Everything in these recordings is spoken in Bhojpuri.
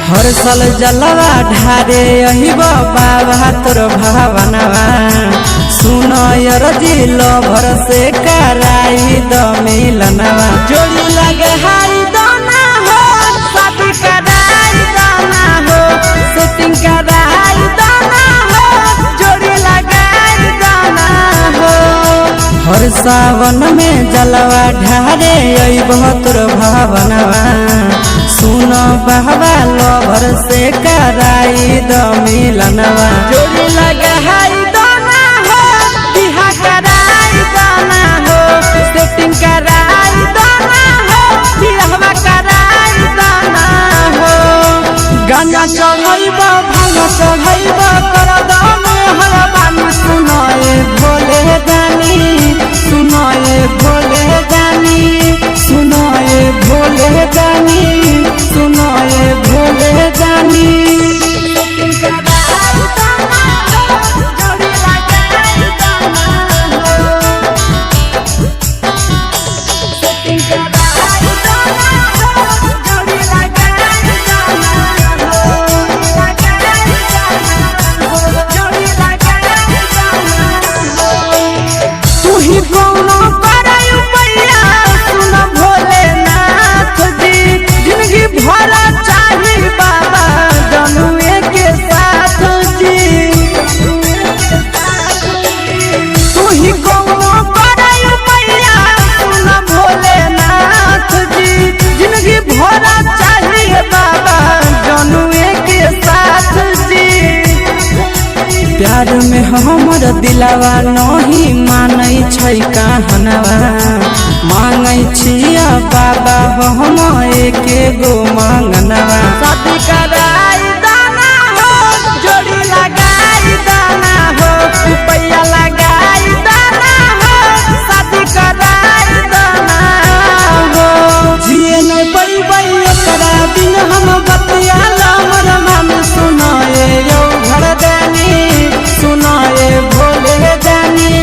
हर साल जलवा ढारे यही बाबा तोर भावनवा सुन यरजिल भर से कराई द मिलनवा जोड़ी लगे हाई दाना हो शादी कराई दाना हो शूटिंग कराई दाना हो जोड़ी लगाई दाना हो। हर सावन में जलवा ढारे यही तोर भावनवा सुन बाबा लभर से कराई द मिलनवा जोड़ी लगे हाई दाना हो बिहा कराई दाना हो सेटिंग कराई दाना हो बिहवा कराई दाना हो। गाना चढ़ाइब भांग चढ़ाइब कर दाने हर बानी सुनाए भोले जानी सुनाए भोले जानी सुनाए भोले जानी सुनाए भोले जानी। तू ही कौन करायु पैया सुन भोलेनाथ जी जिंदगी भर चाही बाबा जनुए के साथ जी। तू ही कौन करायु पैया सुन भोलेनाथ जी जिंदगी भर चाही बाबा जनुए के साथ जी। प्यार में हमर दिलवा नहीं मानै छै कहनवा मांगै छिया बाबा हम एके गो मांगनवा शादी कराई दाना हो जोड़ी लगाई दाना हो रुपया लगाई दाना हो शादी कराई दाना हो। जिए नहीं पैबै ओकरा बिन हम बतिया हमर मन सुनाए यौ घर देनी सुनाए भोले जानी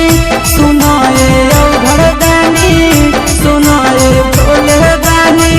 सुनाए यौ घर दानी सुनाए भोले जानी।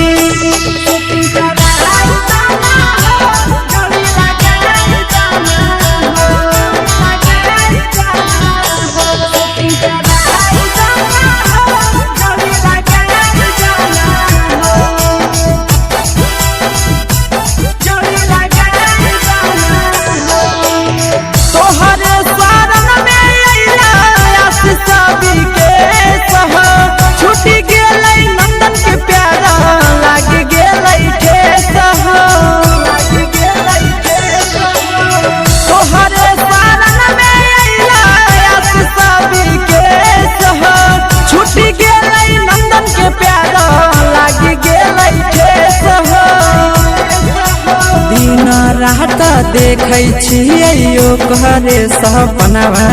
दिन रात देखै छियै कहरे सपनवा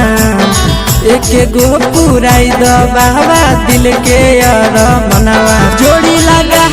एके गो पुराई द बाबा दिल के अरमनवा जोड़ी लगा